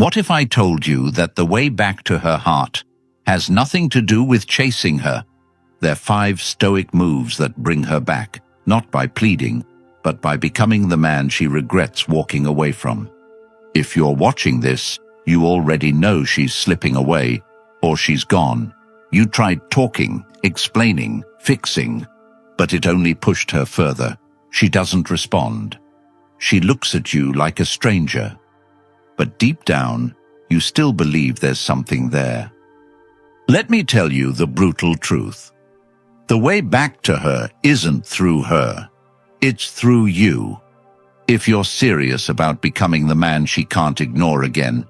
What if I told you that the way back to her heart has nothing to do with chasing her? They're 5 stoic moves that bring her back, not by pleading, but by becoming the man she regrets walking away from. If you're watching this, you already know she's slipping away, or she's gone. You tried talking, explaining, fixing, but it only pushed her further. She doesn't respond. She looks at you like a stranger. But deep down, you still believe there's something there. Let me tell you the brutal truth. The way back to her isn't through her. It's through you. If you're serious about becoming the man she can't ignore again,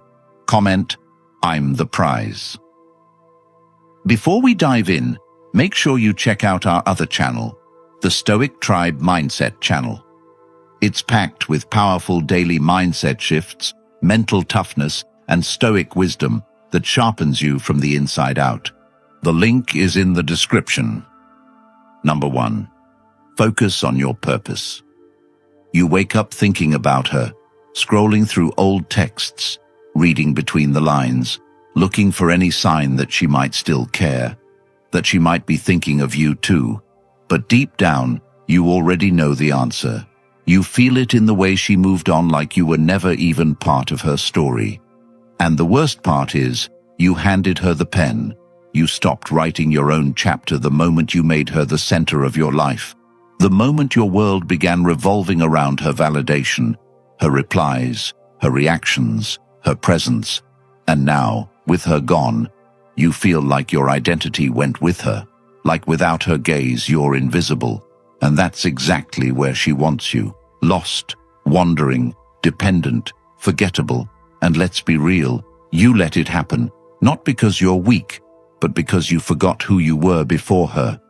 comment, "I'm the prize." Before we dive in, make sure you check out our other channel, the Stoic Tribe Mindset channel. It's packed with powerful daily mindset shifts, mental toughness, and stoic wisdom that sharpens you from the inside out. The link is in the description. Number 1. Focus on your purpose. You wake up thinking about her, scrolling through old texts, reading between the lines, looking for any sign that she might still care, that she might be thinking of you too. But deep down, you already know the answer. You feel it in the way she moved on, like you were never even part of her story. And the worst part is, you handed her the pen. You stopped writing your own chapter the moment you made her the center of your life. The moment your world began revolving around her validation, her replies, her reactions, her presence. And now, with her gone, you feel like your identity went with her. Like without her gaze, you're invisible. And that's exactly where she wants you. Lost, wandering, dependent, forgettable. And let's be real, you let it happen, not because you're weak, but because you forgot who you were before her.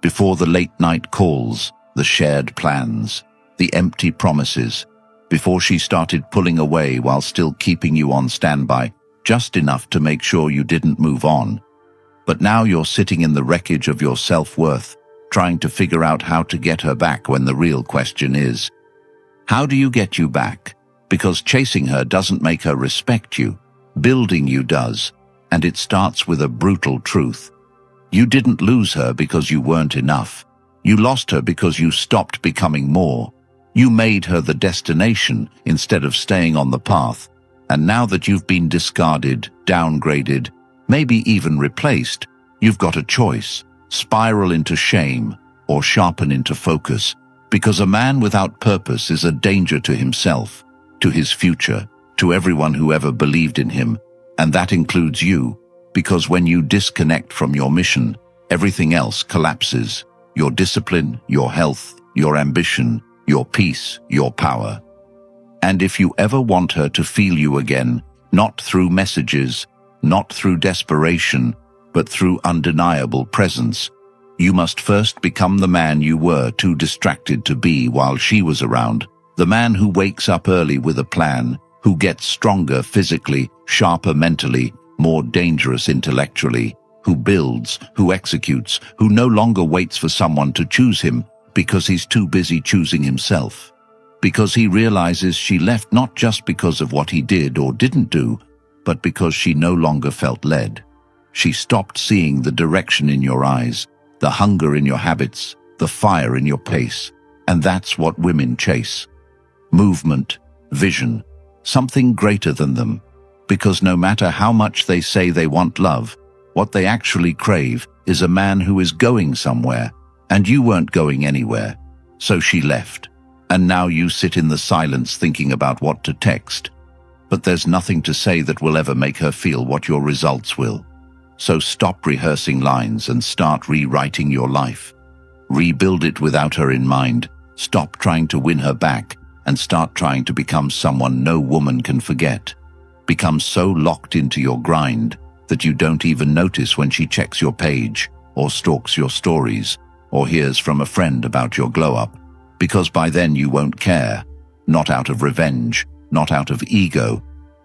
Before the late-night calls, the shared plans, the empty promises. Before she started pulling away while still keeping you on standby, just enough to make sure you didn't move on. But now you're sitting in the wreckage of your self-worth, trying to figure out how to get her back, when the real question is, how do you get you back? Because chasing her doesn't make her respect you. Building you does, and it starts with a brutal truth. You didn't lose her because you weren't enough. You lost her because you stopped becoming more. You made her the destination instead of staying on the path. And now that you've been discarded, downgraded, maybe even replaced, you've got a choice. Spiral into shame or sharpen into focus, because a man without purpose is a danger to himself, to his future, to everyone who ever believed in him, and that includes you, because when you disconnect from your mission, everything else collapses. Your discipline, your health, your ambition, your peace, your power. And if you ever want her to feel you again, not through messages, not through desperation, but through undeniable presence, you must first become the man you were too distracted to be while she was around. The man who wakes up early with a plan, who gets stronger physically, sharper mentally, more dangerous intellectually, who builds, who executes, who no longer waits for someone to choose him because he's too busy choosing himself. Because he realizes she left not just because of what he did or didn't do, but because she no longer felt led. She stopped seeing the direction in your eyes, the hunger in your habits, the fire in your pace. And that's what women chase. Movement, vision, something greater than them. Because no matter how much they say they want love, what they actually crave is a man who is going somewhere, and you weren't going anywhere. So she left. And now you sit in the silence thinking about what to text. But there's nothing to say that will ever make her feel what your results will. So stop rehearsing lines and start rewriting your life. Rebuild it without her in mind. Stop trying to win her back and start trying to become someone no woman can forget. Become so locked into your grind that you don't even notice when she checks your page or stalks your stories or hears from a friend about your glow-up. Because by then you won't care, not out of revenge, not out of ego,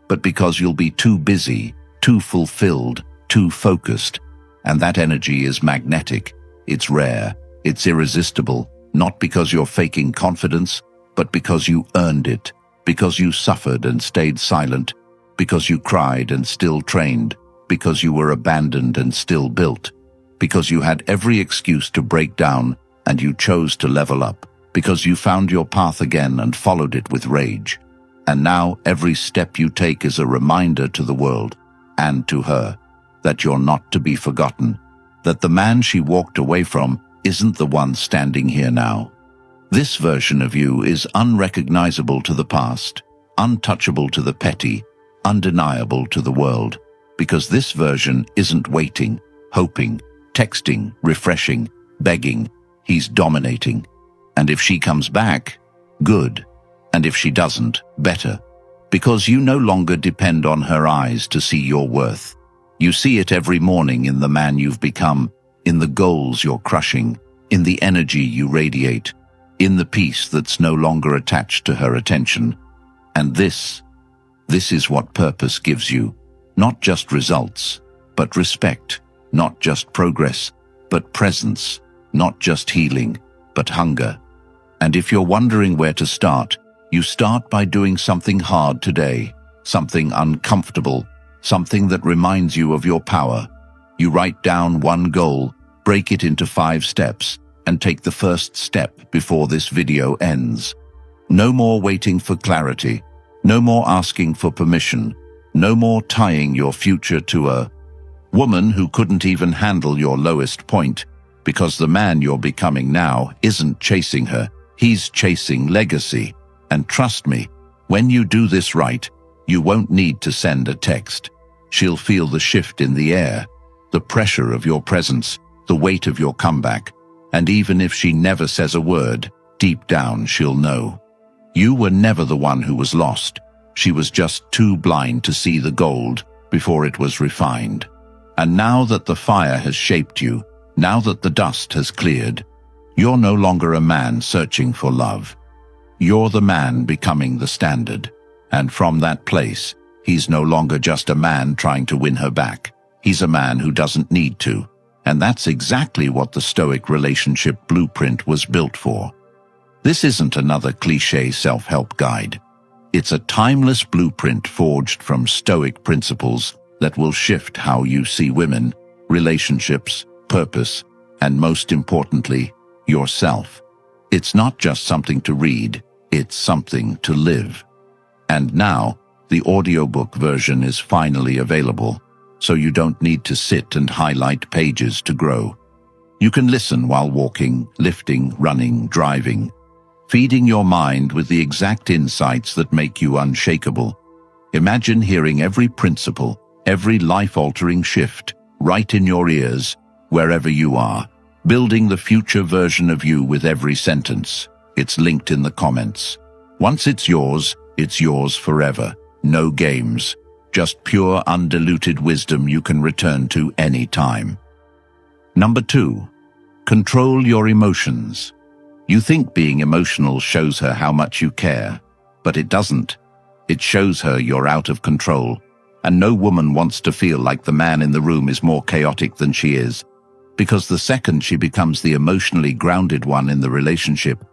but because you'll be too busy, too fulfilled, too focused. And that energy is magnetic, it's rare, it's irresistible, not because you're faking confidence, but because you earned it, because you suffered and stayed silent, because you cried and still trained, because you were abandoned and still built, because you had every excuse to break down and you chose to level up, because you found your path again and followed it with rage. And now every step you take is a reminder to the world, and to her, that you're not to be forgotten, that the man she walked away from isn't the one standing here now. This version of you is unrecognizable to the past, untouchable to the petty, undeniable to the world, because this version isn't waiting, hoping, texting, refreshing, begging. He's dominating. And if she comes back, good. And if she doesn't, better. Because you no longer depend on her eyes to see your worth. You see it every morning in the man you've become, in the goals you're crushing, in the energy you radiate, in the peace that's no longer attached to her attention. And this is what purpose gives you. Not just results, but respect. Not just progress, but presence. Not just healing, but hunger. And if you're wondering where to start, you start by doing something hard today, something uncomfortable, something that reminds you of your power. You write down one goal, break it into 5 steps, and take the first step before this video ends. No more waiting for clarity. No more asking for permission. No more tying your future to a woman who couldn't even handle your lowest point, because the man you're becoming now isn't chasing her, he's chasing legacy. And trust me, when you do this right, you won't need to send a text. She'll feel the shift in the air, the pressure of your presence, the weight of your comeback, and even if she never says a word, deep down she'll know. You were never the one who was lost. She was just too blind to see the gold before it was refined. And now that the fire has shaped you, now that the dust has cleared, you're no longer a man searching for love. You're the man becoming the standard. And from that place, he's no longer just a man trying to win her back. He's a man who doesn't need to. And that's exactly what the Stoic relationship blueprint was built for. This isn't another cliché self-help guide. It's a timeless blueprint forged from Stoic principles that will shift how you see women, relationships, purpose, and most importantly, yourself. It's not just something to read, it's something to live. And now, the audiobook version is finally available, so you don't need to sit and highlight pages to grow. You can listen while walking, lifting, running, driving, feeding your mind with the exact insights that make you unshakable. Imagine hearing every principle, every life-altering shift, right in your ears, wherever you are, building the future version of you with every sentence. It's linked in the comments. Once it's yours forever. No games, just pure undiluted wisdom you can return to any time. Number 2, control your emotions. You think being emotional shows her how much you care, but it doesn't. It shows her you're out of control, and no woman wants to feel like the man in the room is more chaotic than she is, because the second she becomes the emotionally grounded one in the relationship,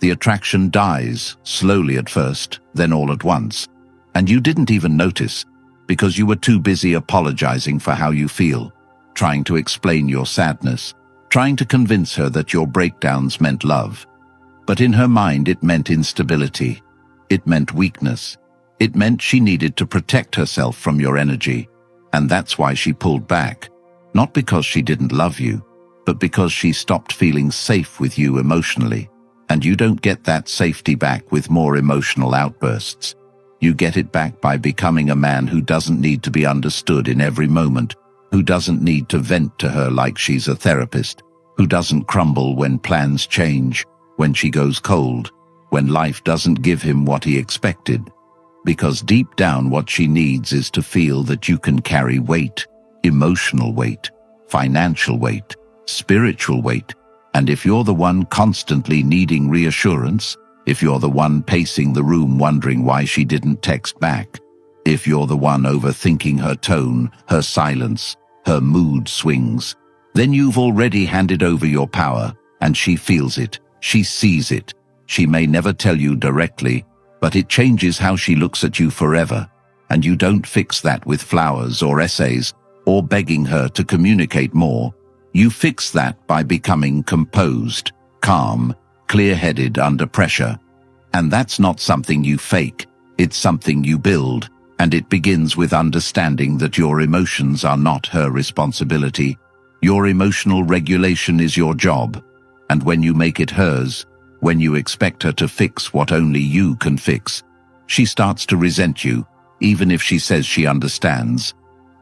the attraction dies, slowly at first, then all at once. And you didn't even notice, because you were too busy apologizing for how you feel, trying to explain your sadness, trying to convince her that your breakdowns meant love. But in her mind it meant instability. It meant weakness. It meant she needed to protect herself from your energy. And that's why she pulled back. Not because she didn't love you, but because she stopped feeling safe with you emotionally. And you don't get that safety back with more emotional outbursts. You get it back by becoming a man who doesn't need to be understood in every moment, who doesn't need to vent to her like she's a therapist, who doesn't crumble when plans change, when she goes cold, when life doesn't give him what he expected. Because deep down what she needs is to feel that you can carry weight, emotional weight, financial weight, spiritual weight. And if you're the one constantly needing reassurance, if you're the one pacing the room wondering why she didn't text back, if you're the one overthinking her tone, her silence, her mood swings, then you've already handed over your power, and she feels it, she sees it. She may never tell you directly, but it changes how she looks at you forever. And you don't fix that with flowers or essays or begging her to communicate more. You fix that by becoming composed, calm, clear-headed under pressure. And that's not something you fake, it's something you build, and it begins with understanding that your emotions are not her responsibility. Your emotional regulation is your job, and when you make it hers, when you expect her to fix what only you can fix, she starts to resent you, even if she says she understands.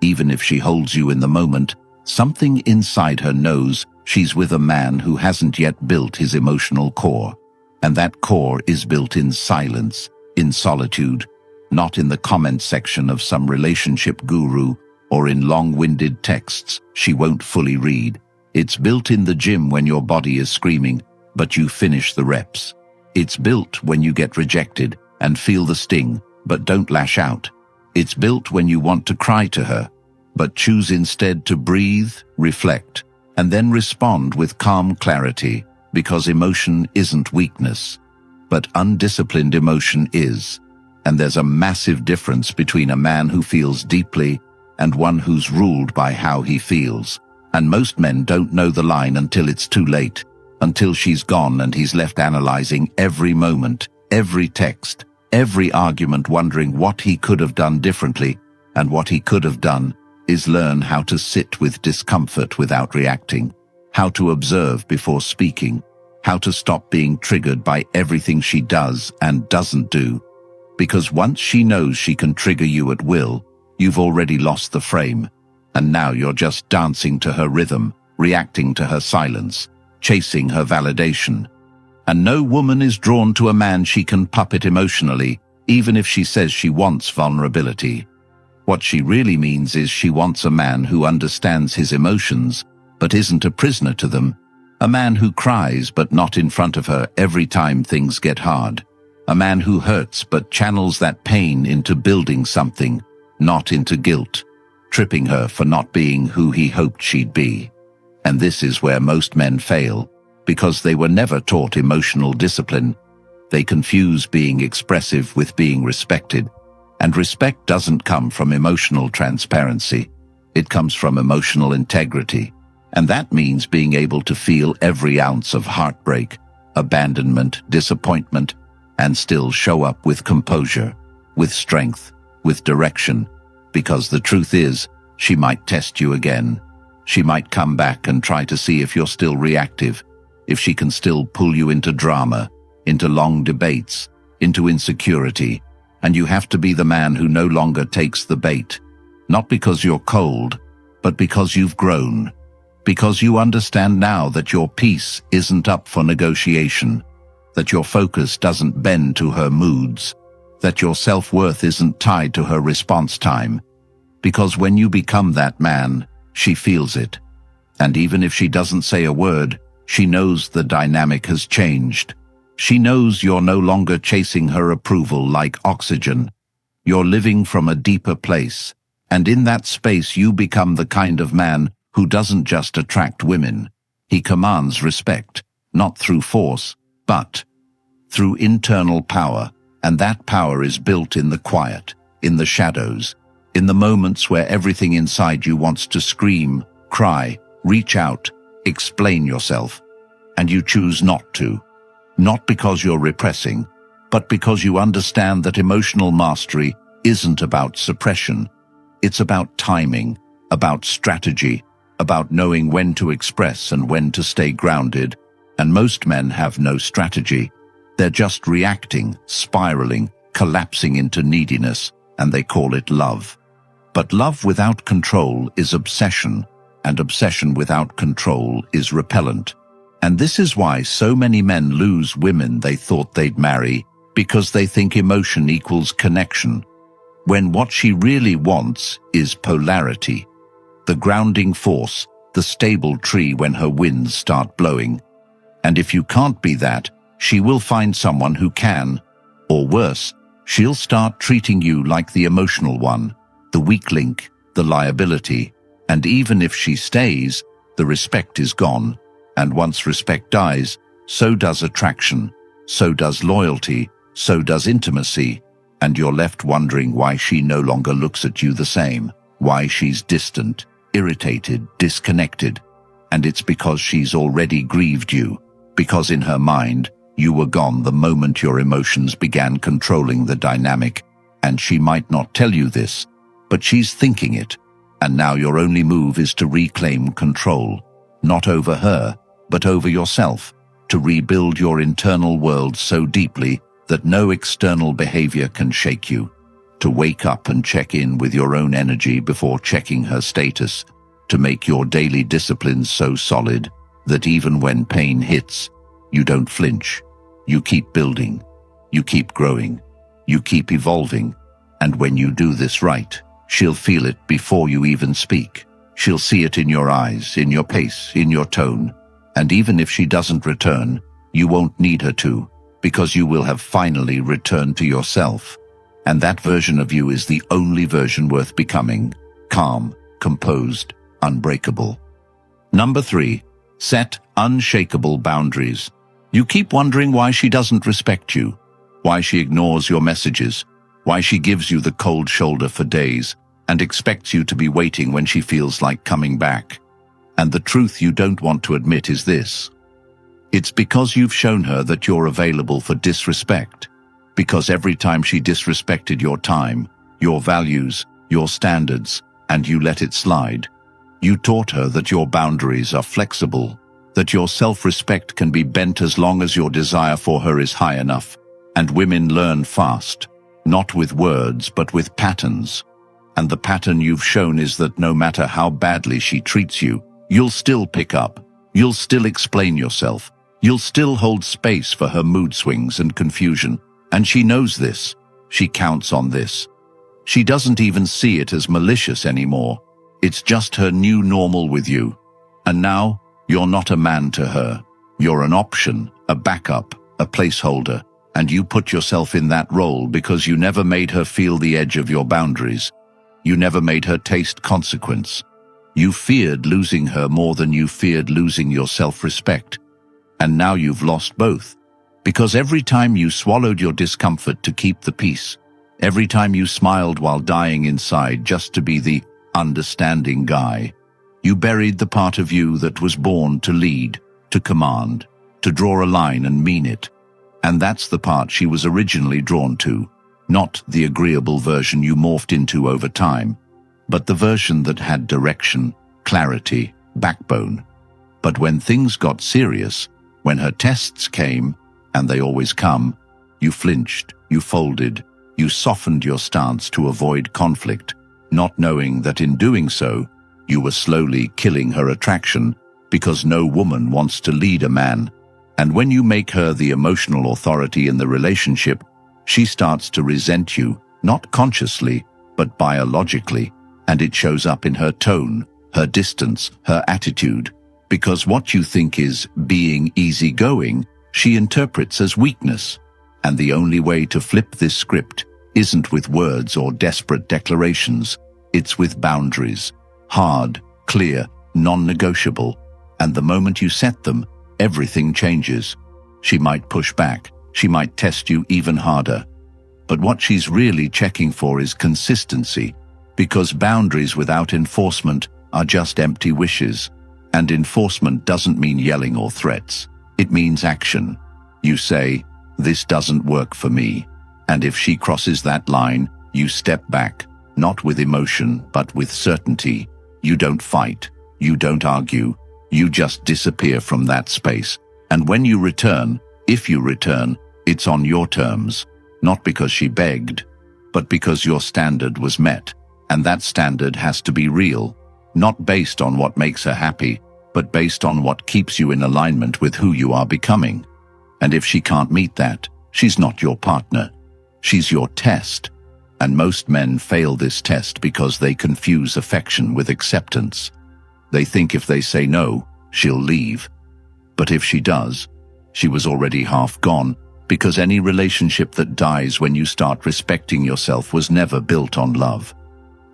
Even if she holds you in the moment, something inside her knows she's with a man who hasn't yet built his emotional core. And that core is built in silence, in solitude, not in the comment section of some relationship guru or in long-winded texts she won't fully read. It's built in the gym when your body is screaming, but you finish the reps. It's built when you get rejected and feel the sting, but don't lash out. It's built when you want to cry to her, but choose instead to breathe, reflect, and then respond with calm clarity, because emotion isn't weakness, but undisciplined emotion is. And there's a massive difference between a man who feels deeply and one who's ruled by how he feels. And most men don't know the line until it's too late, until she's gone and he's left analyzing every moment, every text, every argument, wondering what he could have done differently. And what he could have done is learn how to sit with discomfort without reacting, how to observe before speaking, how to stop being triggered by everything she does and doesn't do. Because once she knows she can trigger you at will, you've already lost the frame, and now you're just dancing to her rhythm, reacting to her silence, chasing her validation. And no woman is drawn to a man she can puppet emotionally, even if she says she wants vulnerability. What she really means is she wants a man who understands his emotions, but isn't a prisoner to them. A man who cries but not in front of her every time things get hard. A man who hurts but channels that pain into building something, not into guilt, tripping her for not being who he hoped she'd be. And this is where most men fail, because they were never taught emotional discipline. They confuse being expressive with being respected. And respect doesn't come from emotional transparency. It comes from emotional integrity. And that means being able to feel every ounce of heartbreak, abandonment, disappointment, and still show up with composure, with strength, with direction. Because the truth is, she might test you again. She might come back and try to see if you're still reactive, if she can still pull you into drama, into long debates, into insecurity. And you have to be the man who no longer takes the bait, not because you're cold, but because you've grown. Because you understand now that your peace isn't up for negotiation, that your focus doesn't bend to her moods, that your self-worth isn't tied to her response time. Because when you become that man, she feels it. And even if she doesn't say a word, she knows the dynamic has changed. She knows you're no longer chasing her approval like oxygen. You're living from a deeper place. And in that space you become the kind of man who doesn't just attract women. He commands respect, not through force, but through internal power. And that power is built in the quiet, in the shadows, in the moments where everything inside you wants to scream, cry, reach out, explain yourself. And you choose not to. Not because you're repressing, but because you understand that emotional mastery isn't about suppression. It's about timing, about strategy, about knowing when to express and when to stay grounded. And most men have no strategy. They're just reacting, spiraling, collapsing into neediness, and they call it love. But love without control is obsession, and obsession without control is repellent. And this is why so many men lose women they thought they'd marry, because they think emotion equals connection, when what she really wants is polarity, the grounding force, the stable tree when her winds start blowing. And if you can't be that, she will find someone who can, or worse, she'll start treating you like the emotional one, the weak link, the liability. And even if she stays, the respect is gone. And once respect dies, so does attraction, so does loyalty, so does intimacy. and you're left wondering why she no longer looks at you the same, why she's distant, irritated, disconnected. And it's because she's already grieved you, because in her mind, you were gone the moment your emotions began controlling the dynamic, and she might not tell you this, but she's thinking it, and now your only move is to reclaim control, not over her, but over yourself, to rebuild your internal world so deeply that no external behavior can shake you, to wake up and check in with your own energy before checking her status, to make your daily disciplines so solid that even when pain hits, you don't flinch. You keep building, you keep growing, you keep evolving, and when you do this right, she'll feel it before you even speak. She'll see it in your eyes, in your pace, in your tone, and even if she doesn't return, you won't need her to, because you will have finally returned to yourself. And that version of you is the only version worth becoming: calm, composed, unbreakable. Number 3, set unshakable boundaries. You keep wondering why she doesn't respect you, why she ignores your messages, why she gives you the cold shoulder for days and expects you to be waiting when she feels like coming back. And the truth you don't want to admit is this: it's because you've shown her that you're available for disrespect, because every time she disrespected your time, your values, your standards, and you let it slide, you taught her that your boundaries are flexible, that your self-respect can be bent as long as your desire for her is high enough. And women learn fast, not with words, but with patterns. And the pattern you've shown is that no matter how badly she treats you, you'll still pick up, you'll still explain yourself, you'll still hold space for her mood swings and confusion. And she knows this, she counts on this. She doesn't even see it as malicious anymore. It's just her new normal with you. And now, you're not a man to her. You're an option, a backup, a placeholder, and you put yourself in that role because you never made her feel the edge of your boundaries. You never made her taste consequence. You feared losing her more than you feared losing your self-respect. And now you've lost both. Because every time you swallowed your discomfort to keep the peace, every time you smiled while dying inside just to be the understanding guy, you buried the part of you that was born to lead, to command, to draw a line and mean it. And that's the part she was originally drawn to, not the agreeable version you morphed into over time, but the version that had direction, clarity, backbone. But when things got serious, when her tests came, and they always come, you flinched, you folded, you softened your stance to avoid conflict, not knowing that in doing so, you were slowly killing her attraction, because no woman wants to lead a man. And when you make her the emotional authority in the relationship, she starts to resent you, not consciously, but biologically, and it shows up in her tone, her distance, her attitude, because what you think is being easygoing, she interprets as weakness. And the only way to flip this script isn't with words or desperate declarations, it's with boundaries. Hard, clear, non-negotiable, and the moment you set them, everything changes. She might push back, she might test you even harder. But what she's really checking for is consistency, because boundaries without enforcement are just empty wishes, and enforcement doesn't mean yelling or threats. It means action. You say, "This doesn't work for me," and if she crosses that line, you step back, not with emotion, but with certainty. You don't fight, you don't argue, you just disappear from that space. And when you return, if you return, it's on your terms, not because she begged, but because your standard was met. And that standard has to be real, not based on what makes her happy, but based on what keeps you in alignment with who you are becoming. And if she can't meet that, she's not your partner. She's your test. And most men fail this test because they confuse affection with acceptance. They think if they say no, she'll leave. But if she does, she was already half gone, because any relationship that dies when you start respecting yourself was never built on love.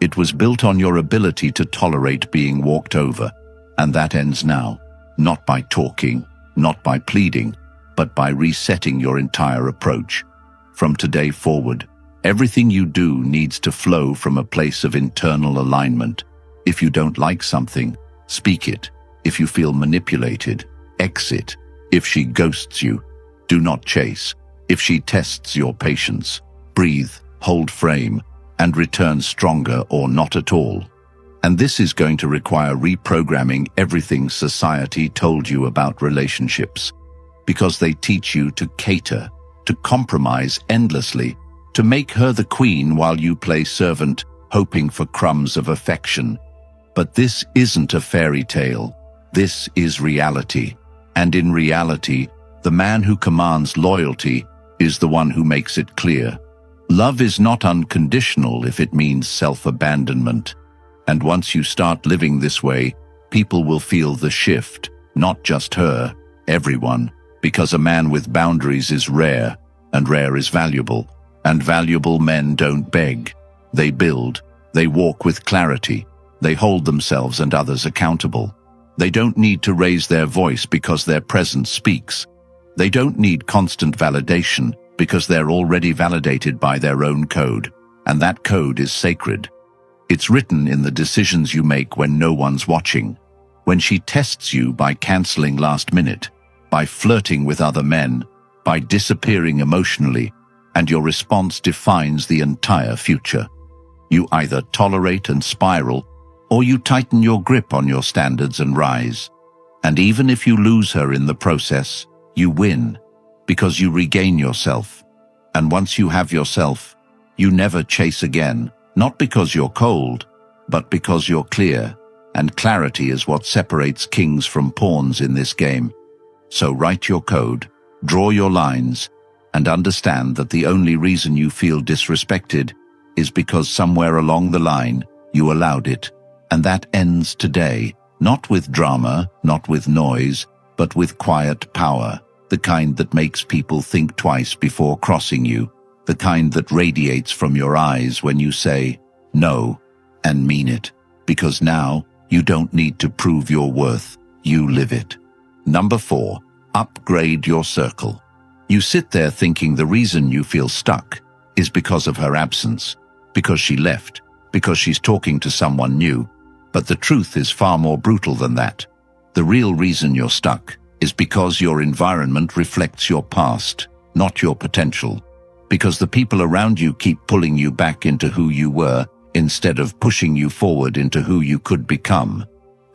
It was built on your ability to tolerate being walked over, and that ends now, not by talking, not by pleading, but by resetting your entire approach. From today forward, Everything you do needs to flow from a place of internal alignment. If you don't like something, speak it. If you feel manipulated, exit. If she ghosts you, do not chase. If she tests your patience, breathe, hold frame, and return stronger or not at all. And this is going to require reprogramming everything society told you about relationships, because they teach you to cater, to compromise endlessly, to make her the queen while you play servant, hoping for crumbs of affection. But this isn't a fairy tale. This is reality. And in reality, the man who commands loyalty is the one who makes it clear. Love is not unconditional if it means self-abandonment. And once you start living this way, people will feel the shift, not just her, everyone, because a man with boundaries is rare, and rare is valuable. And valuable men don't beg. They build. They walk with clarity. They hold themselves and others accountable. They don't need to raise their voice because their presence speaks. They don't need constant validation because they're already validated by their own code, and that code is sacred. It's written in the decisions you make when no one's watching, when she tests you by canceling last minute, by flirting with other men, by disappearing emotionally, and your response defines the entire future. You either tolerate and spiral, or you tighten your grip on your standards and rise. And even if you lose her in the process, you win, because you regain yourself. And once you have yourself, you never chase again, not because you're cold, but because you're clear, and clarity is what separates kings from pawns in this game. So write your code, draw your lines, and understand that the only reason you feel disrespected is because somewhere along the line you allowed it. And that ends today, not with drama, not with noise, but with quiet power, the kind that makes people think twice before crossing you, the kind that radiates from your eyes when you say no and mean it, because now you don't need to prove your worth, you live it. Number 4, upgrade your circle. You sit there thinking the reason you feel stuck is because of her absence, because she left, because she's talking to someone new. But the truth is far more brutal than that. The real reason you're stuck is because your environment reflects your past, not your potential. Because the people around you keep pulling you back into who you were instead of pushing you forward into who you could become.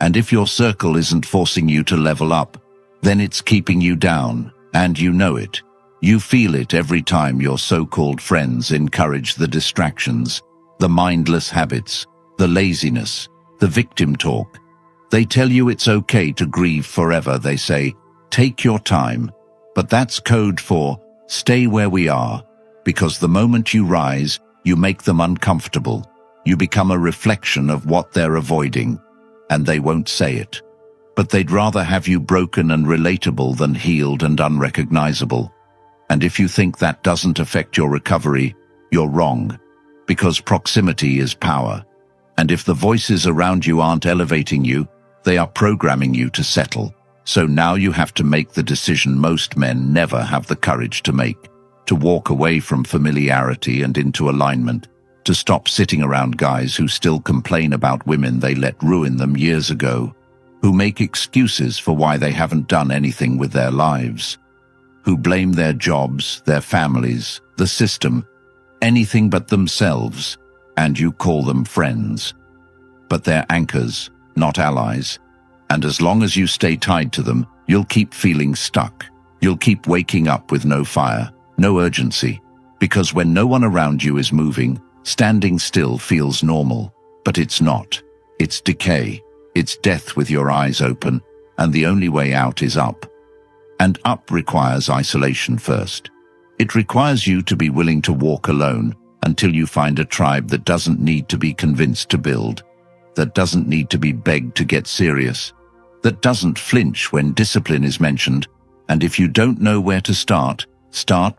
And if your circle isn't forcing you to level up, then it's keeping you down, and you know it. You feel it every time your so-called friends encourage the distractions, the mindless habits, the laziness, the victim talk. They tell you it's okay to grieve forever. They say, take your time. But that's code for stay where we are, because the moment you rise, you make them uncomfortable. You become a reflection of what they're avoiding, and they won't say it. But they'd rather have you broken and relatable than healed and unrecognizable. And if you think that doesn't affect your recovery, you're wrong, because proximity is power. And if the voices around you aren't elevating you, they are programming you to settle. So now you have to make the decision most men never have the courage to make, to walk away from familiarity and into alignment, to stop sitting around guys who still complain about women they let ruin them years ago, who make excuses for why they haven't done anything with their lives, who blame their jobs, their families, the system, anything but themselves, and you call them friends. But they're anchors, not allies. And as long as you stay tied to them, you'll keep feeling stuck. You'll keep waking up with no fire, no urgency. Because when no one around you is moving, standing still feels normal. But it's not. It's decay. It's death with your eyes open, and the only way out is up. And up requires isolation first. It requires you to be willing to walk alone until you find a tribe that doesn't need to be convinced to build, that doesn't need to be begged to get serious, that doesn't flinch when discipline is mentioned. And if you don't know where to start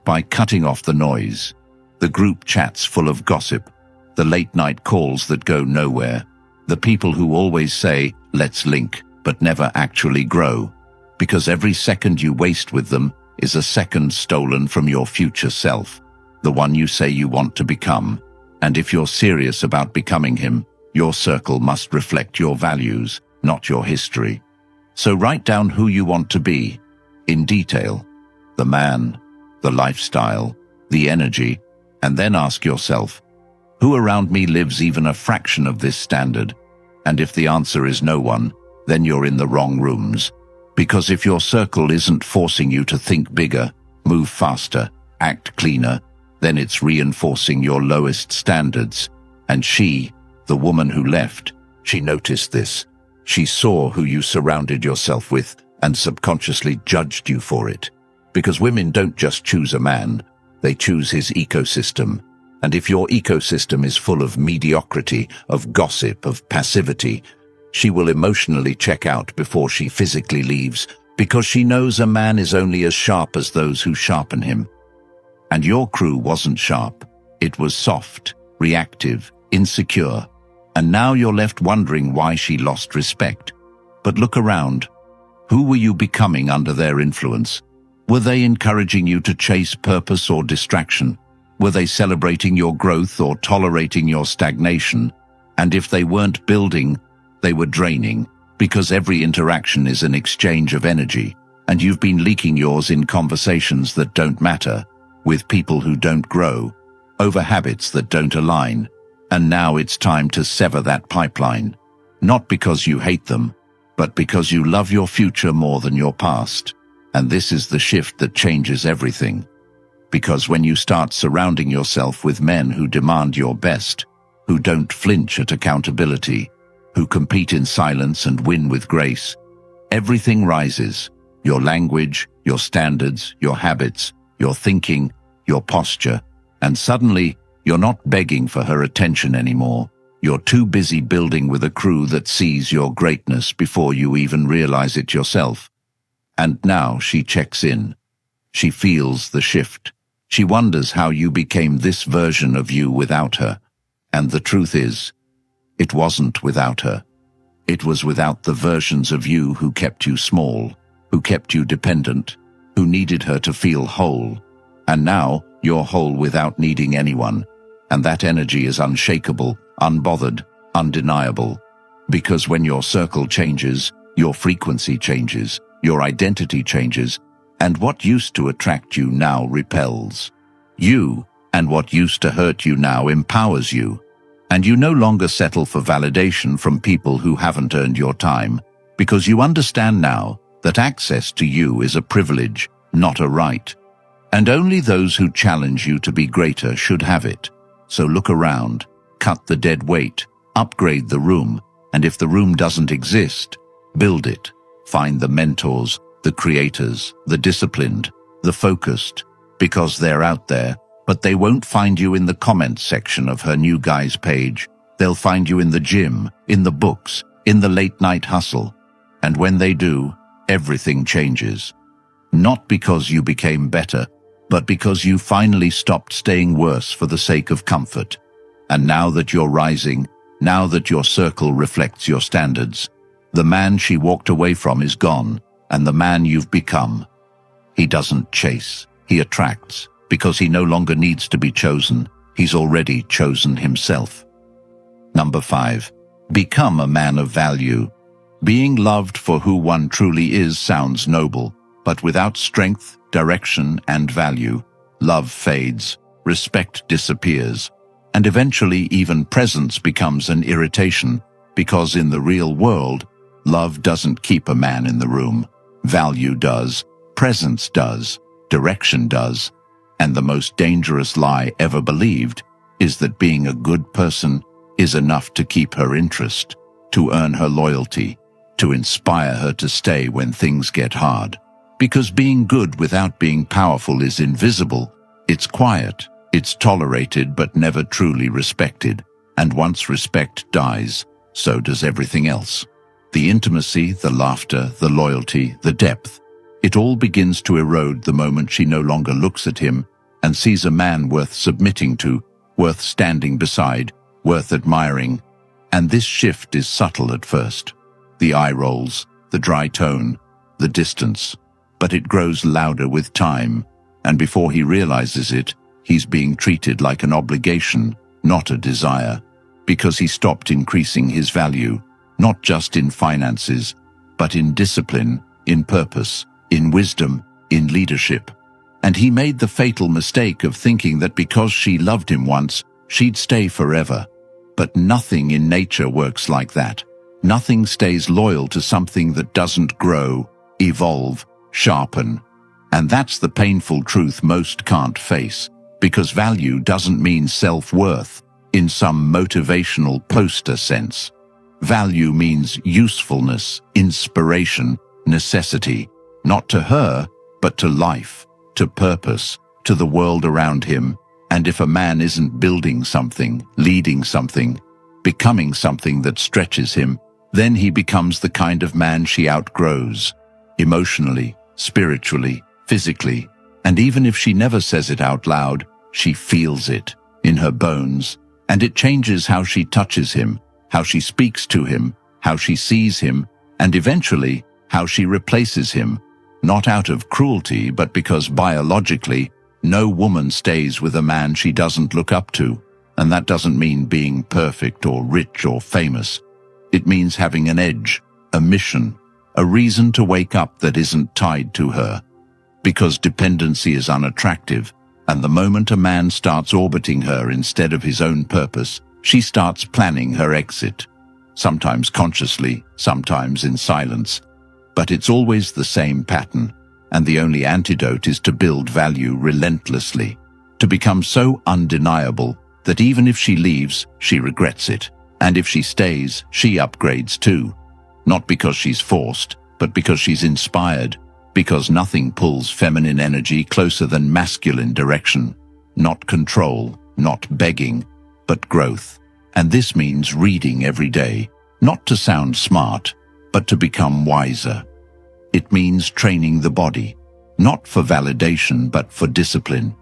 by cutting off the noise, the group chats full of gossip, the late-night calls that go nowhere, the people who always say, let's link, but never actually grow, because every second you waste with them is a second stolen from your future self. the one you say you want to become. And if you're serious about becoming him, your circle must reflect your values, not your history. So write down who you want to be, in detail, the man, the lifestyle, the energy, and then ask yourself, who around me lives even a fraction of this standard? And if the answer is no one, then you're in the wrong rooms. Because if your circle isn't forcing you to think bigger, move faster, act cleaner, then it's reinforcing your lowest standards. And she, the woman who left, she noticed this. She saw who you surrounded yourself with and subconsciously judged you for it. Because women don't just choose a man, they choose his ecosystem. And if your ecosystem is full of mediocrity, of gossip, of passivity, she will emotionally check out before she physically leaves, because she knows a man is only as sharp as those who sharpen him. And your crew wasn't sharp. It was soft, reactive, insecure. And now you're left wondering why she lost respect. But look around. Who were you becoming under their influence? Were they encouraging you to chase purpose or distraction? Were they celebrating your growth or tolerating your stagnation? And if they weren't building, they were draining, because every interaction is an exchange of energy, and you've been leaking yours in conversations that don't matter, with people who don't grow, over habits that don't align. And now it's time to sever that pipeline, not because you hate them, but because you love your future more than your past. And this is the shift that changes everything. Because when you start surrounding yourself with men who demand your best, who don't flinch at accountability, who compete in silence and win with grace, everything rises. Your language, your standards, your habits, your thinking, your posture, and suddenly you're not begging for her attention anymore. You're too busy building with a crew that sees your greatness before you even realize it yourself. And now she checks in. She feels the shift. She wonders how you became this version of you without her. And the truth is, it wasn't without her. It was without the versions of you who kept you small, who kept you dependent, who needed her to feel whole. And now you're whole without needing anyone. And that energy is unshakable, unbothered, undeniable. Because when your circle changes, your frequency changes, your identity changes, and what used to attract you now repels you, and what used to hurt you now empowers you. And you no longer settle for validation from people who haven't earned your time, because you understand now that access to you is a privilege, not a right. And only those who challenge you to be greater should have it. So look around, cut the dead weight, upgrade the room, and if the room doesn't exist, build it. Find the mentors, the creators, the disciplined, the focused, because they're out there, but they won't find you in the comments section of her new guy's page. They'll find you in the gym, in the books, in the late-night hustle. And when they do, everything changes. Not because you became better, but because you finally stopped staying worse for the sake of comfort. And now that you're rising, now that your circle reflects your standards, the man she walked away from is gone, and the man you've become. He doesn't chase, he attracts, because he no longer needs to be chosen. He's already chosen himself. Number 5. Become a man of value. Being loved for who one truly is sounds noble, but without strength, direction, and value, love fades, respect disappears, and eventually even presence becomes an irritation, because in the real world, love doesn't keep a man in the room. Value does, presence does, direction does, and the most dangerous lie ever believed is that being a good person is enough to keep her interest, to earn her loyalty, to inspire her to stay when things get hard. Because being good without being powerful is invisible, it's quiet, it's tolerated but never truly respected, and once respect dies, so does everything else. The intimacy, the laughter, the loyalty, the depth, it all begins to erode the moment she no longer looks at him and sees a man worth submitting to, worth standing beside, worth admiring. And this shift is subtle at first. The eye rolls, the dry tone, the distance. But it grows louder with time, and before he realizes it, he's being treated like an obligation, not a desire, because he stopped increasing his value, not just in finances, but in discipline, in purpose, in wisdom, in leadership. And he made the fatal mistake of thinking that because she loved him once, she'd stay forever. But nothing in nature works like that. Nothing stays loyal to something that doesn't grow, evolve, sharpen. And that's the painful truth most can't face, because value doesn't mean self-worth in some motivational poster sense. Value means usefulness, inspiration, necessity, not to her, but to life, to purpose, to the world around him. And if a man isn't building something, leading something, becoming something that stretches him, then he becomes the kind of man she outgrows, emotionally, spiritually, physically. And even if she never says it out loud, she feels it in her bones, and it changes how she touches him, how she speaks to him, how she sees him, and eventually how she replaces him, not out of cruelty, but because biologically, no woman stays with a man she doesn't look up to. And that doesn't mean being perfect or rich or famous. It means having an edge, a mission, a reason to wake up that isn't tied to her. Because dependency is unattractive, and the moment a man starts orbiting her instead of his own purpose, she starts planning her exit. Sometimes consciously, sometimes in silence. But it's always the same pattern, and the only antidote is to build value relentlessly, to become so undeniable that even if she leaves, she regrets it, and if she stays, she upgrades too. Not because she's forced, but because she's inspired, because nothing pulls feminine energy closer than masculine direction. Not control, not begging, but growth. And this means reading every day, not to sound smart, but to become wiser. It means training the body, not for validation, but for discipline.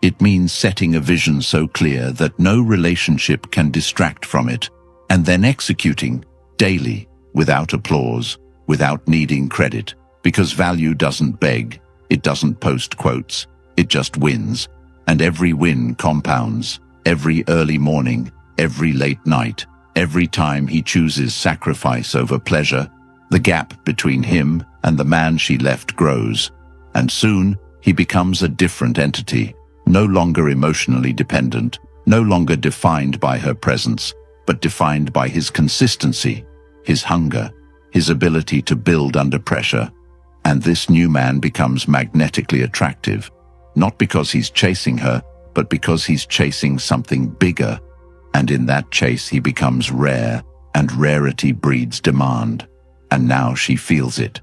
It means setting a vision so clear that no relationship can distract from it, and then executing daily, without applause, without needing credit, because value doesn't beg, it doesn't post quotes, it just wins. And every win compounds, every early morning, every late night, every time he chooses sacrifice over pleasure. The gap between him and the man she left grows, and soon he becomes a different entity, no longer emotionally dependent, no longer defined by her presence, but defined by his consistency, his hunger, his ability to build under pressure. And this new man becomes magnetically attractive, not because he's chasing her, but because he's chasing something bigger. And in that chase he becomes rare, and rarity breeds demand. And now she feels it,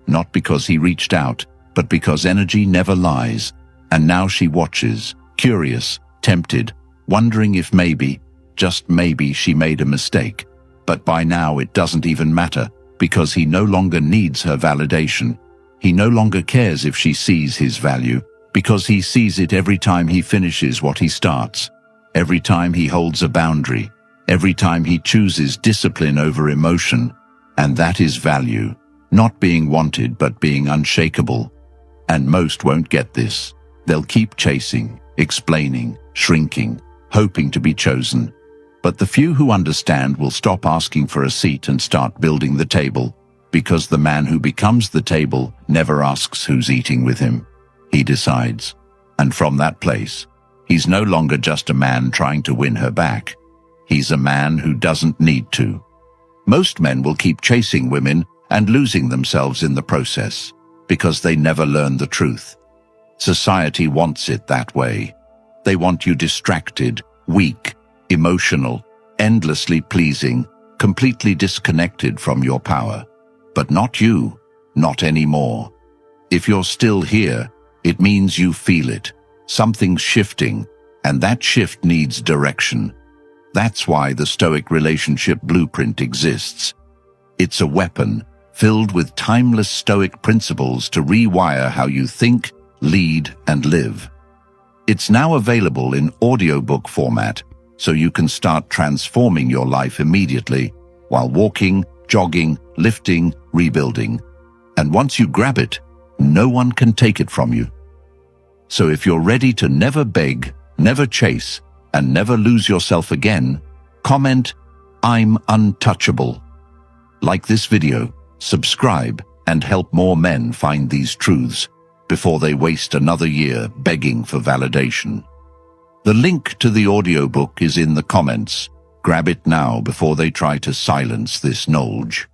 not because he reached out, but because energy never lies. And now she watches, curious, tempted, wondering if maybe, just maybe, she made a mistake. But by now it doesn't even matter, because he no longer needs her validation. He no longer cares if she sees his value, because he sees it every time he finishes what he starts, every time he holds a boundary, every time he chooses discipline over emotion. And that is value, not being wanted but being unshakable. And most won't get this. They'll keep chasing, explaining, shrinking, hoping to be chosen. But the few who understand will stop asking for a seat and start building the table, because the man who becomes the table never asks who's eating with him. He decides. And from that place, he's no longer just a man trying to win her back. He's a man who doesn't need to. Most men will keep chasing women and losing themselves in the process, because they never learn the truth. Society wants it that way. They want you distracted, weak, emotional, endlessly pleasing, completely disconnected from your power. But not you, not anymore. If you're still here, it means you feel it. Something's shifting, and that shift needs direction. That's why the Stoic relationship blueprint exists. It's a weapon filled with timeless Stoic principles to rewire how you think, lead, and live. It's now available in audiobook format, so you can start transforming your life immediately while walking, jogging, lifting, rebuilding. And once you grab it, no one can take it from you. So if you're ready to never beg, never chase, and never lose yourself again, comment, "I'm untouchable." Like this video, subscribe, and help more men find these truths before they waste another year begging for validation. The link to the audiobook is in the comments. Grab it now before they try to silence this knowledge.